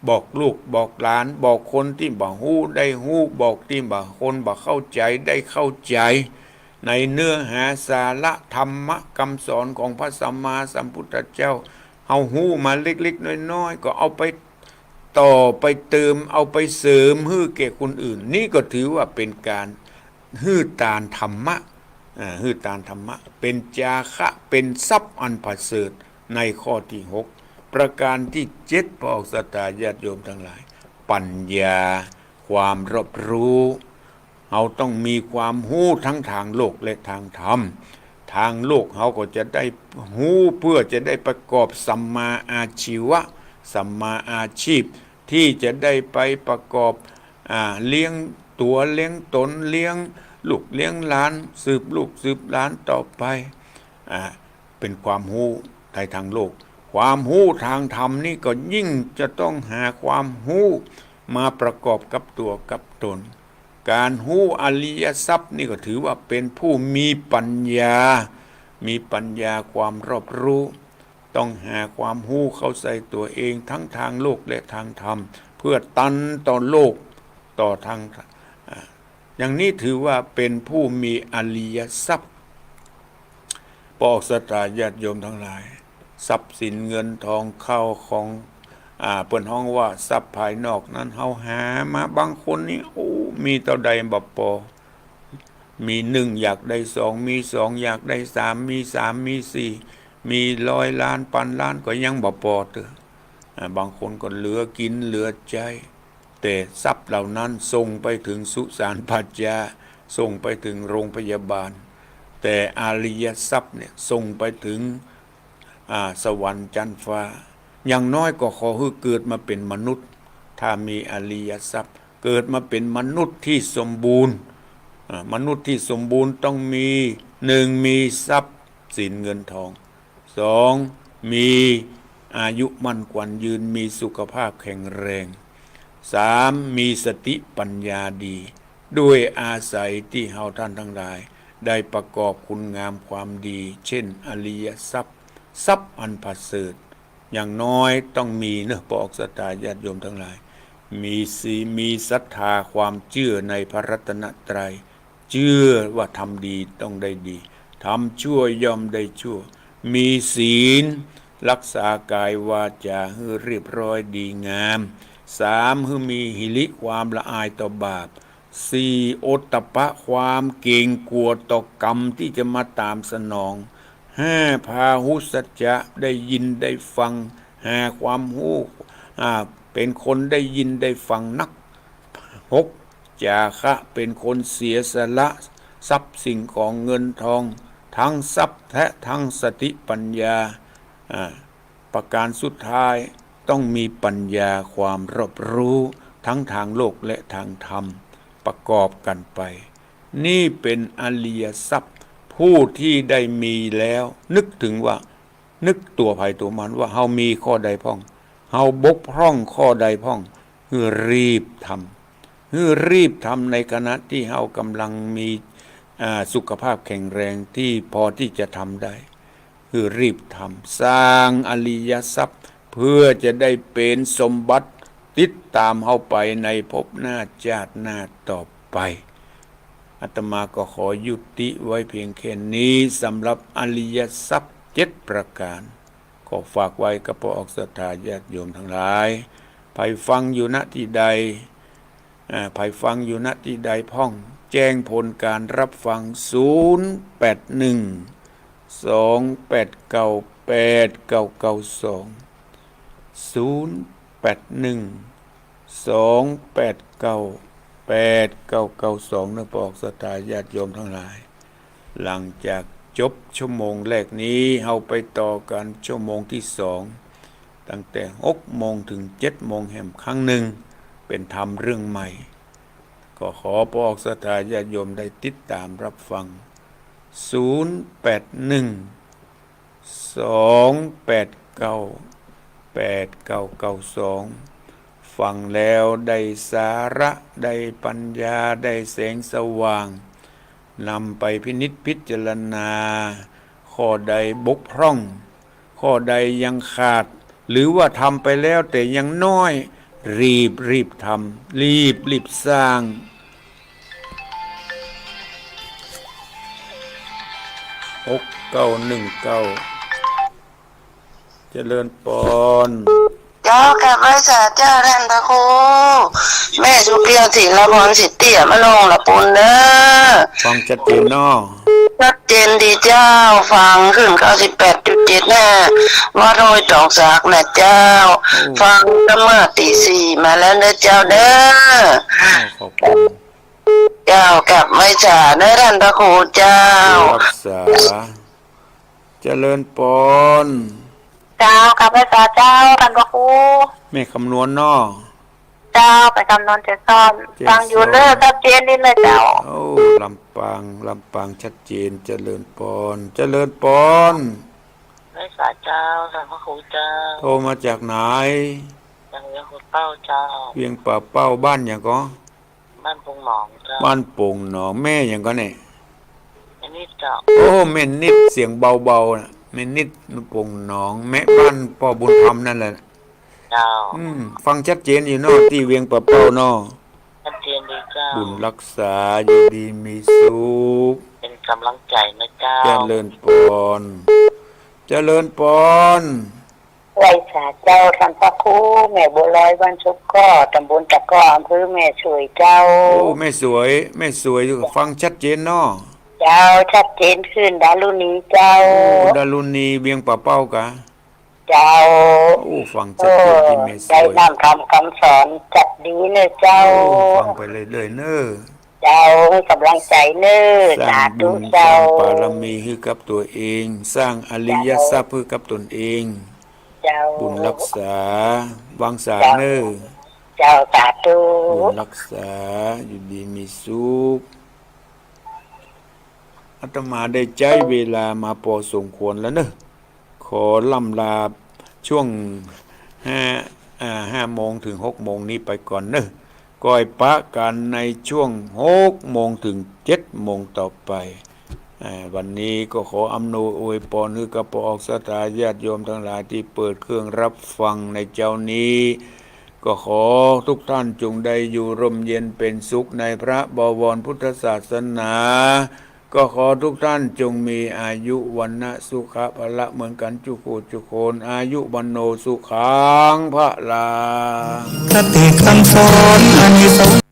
บอกลูกบอกหลานบอกคนที่บ่ฮู้ได้ฮู้บอกที่บ่คนบ่เข้าใจได้เข้าใจในเนื้อหาสาระธรรมะคำสอนของพระสัมมาสัมพุทธเจ้าเอาฮู้มาเล็กๆน้อยๆก็เอาไปต่อไปเติมเอาไปเสริมฮื้อแก่คนอื่นนี่ก็ถือว่าเป็นการฮื้อตานธรรมะฮื้อตานธรรมะเป็นจาคะเป็นทรัพย์อันประเสริฐในข้อที่6ประการที่7พระออกศรัทธาญาติโยมทั้งหลายปัญญาความรอบรู้เราต้องมีความรู้ทั้งทางโลกและทางธรรมทางโลกเขาก็จะได้หู้เพื่อจะได้ประกอบสัมมาอาชีวะสัมมาอาชีพที่จะได้ไปประกอบเลี้ยงตัวเลี้ยงตนเลี้ยงลูกเลี้ยงหลานสืบลูกสืบหลานต่อไปเป็นความหู้ในทางโลกความหู้ทางธรรมนี่ก็ยิ่งจะต้องหาความหู้มาประกอบกับตัวกับตนการหู้อริยทรัพย์นี่ก็ถือว่าเป็นผู้มีปัญญาความรอบรู้ต้องหาความหู้เข้าใส่ตัวเองทั้งทางโลกและทางธรรมเพื่อตันต่อโลกต่อทางอย่างนี้ถือว่าเป็นผู้มีอริยทรัพย์ปอกศรัทธาญาติโยมทั้งหลายทรัพย์สินเงินทองเข้าของเปิ้นห้องว่าทรัพย์ภายนอกนั้นเฮาหามาบางคนนี่โอ้มีเท่าใดบ่พอมี1อยากได้2มี2อยากได้3มี3มี4มี100 ล้านพันล้านก็ยังบ่พอเด้อบางคนก็เหลือกินเหลือใจแต่ทรัพย์เหล่านั้นส่งไปถึงสุสานปัจจาส่งไปถึงโรงพยาบาลแต่อริยทรัพย์เนี่ยส่งไปถึงสวรรค์จันทร์ฟ้าอย่างน้อยก็ขอให้เกิดมาเป็นมนุษย์ถ้ามีอริยทรัพย์เกิดมาเป็นมนุษย์ที่สมบูรณ์มนุษย์ที่สมบูรณ์ต้องมี1มีทรัพย์สินเงินทอง2มีอายุมั่นขวัญยืนมีสุขภาพแข็งแรง3มีสติปัญญาดีด้วยอาศัยที่เฮาท่านทั้งหลายได้ประกอบคุณงามความดีเช่นอริยทรัพย์อันประเสริฐอย่างน้อยต้องมีพระออกศรัทธาญาติโยมทั้งหลายมีศรัทธาความเชื่อในพระรัตนตรัยเชื่อว่าทำดีต้องได้ดีทำชั่วย่อมได้ชั่ว มีศีลรักษากายวาจาให้เรียบร้อยดีงาม3ให้มีหิริความละอายต่อบาป4โอตตัปปะความเกรงกลัวต่อกรรมที่จะมาตามสนอง5พาหุสัจจะได้ยินได้ฟังความรู้เป็นคนได้ยินได้ฟังนัก6จาคะเป็นคนเสียสละทรัพย์สิ่งของเงินทองทั้งทรัพย์และทั้งสติปัญญาประการสุดท้ายต้องมีปัญญาความรอบรู้ทั้งทางโลกและทางธรรมประกอบกันไปนี่เป็นอริยทรัพย์ผู้ที่ได้มีแล้วนึกถึงว่านึกตัวภัยตัวมันว่าเฮามีข้อใดพ้องเฮาบกพร่องข้อใดพ้องคือรีบทำในขณะที่เฮากำลังมีสุขภาพแข็งแรงที่พอที่จะทำได้คือรีบทำสร้างอริยทรัพย์เพื่อจะได้เป็นสมบัติติดตามเฮาไปในภพหน้าชาติหน้าต่อไปอาตมาก็ขอยุติไว้เพียงแค่นี้สำหรับอริยทรัพย์7ประการก็ฝากไว้กับพวกศรัทธาญาติโยมทั้งหลายไปฟังอยู่ณที่ใดพ้องแจ้งผลการรับฟัง0812812992นะบอกศรัทธาญาติโยมทั้งหลายหลังจากจบชั่วโมงแรกนี้เฮาไปต่อกันชั่วโมงที่2ตั้งแต่6 โมงถึง7 โมงแห่งครั้งหนึ่งเป็นธรรมเรื่องใหม่ก็ขอบอกศรัทธาญาติโยมได้ติดตามรับฟัง0812898992ฟังแล้วได้สาระได้ปัญญาได้แสงสว่างนำไปพินิจพิจารณาข้อใดบกพร่องข้อใดยังขาดหรือว่าทำไปแล้วแต่ยังน้อยรีบทำรีบสร้าง6919เจริญปอนเจ้ากับพระสาเจ้าท่านพระครูแม่สุเพียวศิลพรสิทธิ์เตี่ยมะนงละปุนเด้อฟังชัดเจนเนาะชัดเจนดีเจ้าฟังขึ้น98.7นะว่าโดยตองสากนะเจ้าฟังธรรมะตี4มาแล้วเด้อเจ้าเด้อขอบคุณเจ้ากับไม่จ่าเด้อท่านพระครูเจ้ารักษาเจริญปอน เจ้ากับพระเจ้าท่านพระครูแม่คำนวณเนาะเจ้าไปคำนวณจะซ่อมฟังอยู่เด้อชัดเจนนี่เลยเจ้าโอ้ลำปางชัดเจนเจริญปอนพระเจ้าท่านพระครูเจ้าโทรมาจากไหนจากเวียงป่าเป้าเจ้าเวียงป่าเป้าบ้านอย่างก็บ้านปงหนองเจ้าบ้านปงหนองแม่อย่างก็เนี่ยแม่นิดเจ้าโอ้แม่นิดเสียงเบาๆนะแม่นิดปงหนองแม่บ้านพ่อบุญธรรมนั่นแหละเจ้าฟังชัดเจนอยู่เนาะที่เวียงป่าเป้าเนาะชัดเจนดีเจ้าบุญรักษาอยู่ดีมีสุขเป็นกำลังใจนะเจ้าเจริญปอนไร่สาเจ้าท่านพระครูแม่บัวลอยบ้านชุกก็ตำบลตะก้ออำเภอแม่สวยเจ้าโอ้แม่สวยฟังชัดเจนเนาะเจ้าชัดเจนขึ้นดารุณีเจ้าดารุณีเวียงป่าเป้ากะเจ้าโอ้ฟังชัดเจนที่แม่สวยได้นำคำสอนจัดดีเนอะเจ้าฟังไปเลยเนอะเจ้าให้กำลังใจเนอะสร้างบุญสร้างบารมีให้กับตัวเองสร้างอริยทรัพย์ให้กับตนเองบุญรักษาวางสาเนอเจ้าสาธุบุญรักษาอยู่ดีมีสุขอาตมาได้ใจเวลามาพอสมควรแล้วเนอะขอล่ำลาช่วง5 โมงถึง6 โมงนี้ไปก่อนเนอะก้อยปะกันในช่วง6 โมงถึง7 โมงต่อไปวันนี้ก็ขออำนวยอวยพรให้กับพวกศรัทธาญาติโยมทั้งหลายที่เปิดเครื่องรับฟังในเจ้านี้ก็ขอทุกท่านจงได้อยู่ร่มเย็นเป็นสุขในพระบวรพุทธศาสนา ก็ขอทุกท่านจงมีอายุวันนะสุขะพละเหมือนกันจุกูจุโคนอายุวันโนสุขังพระลา คติคำสอนอานิสงส์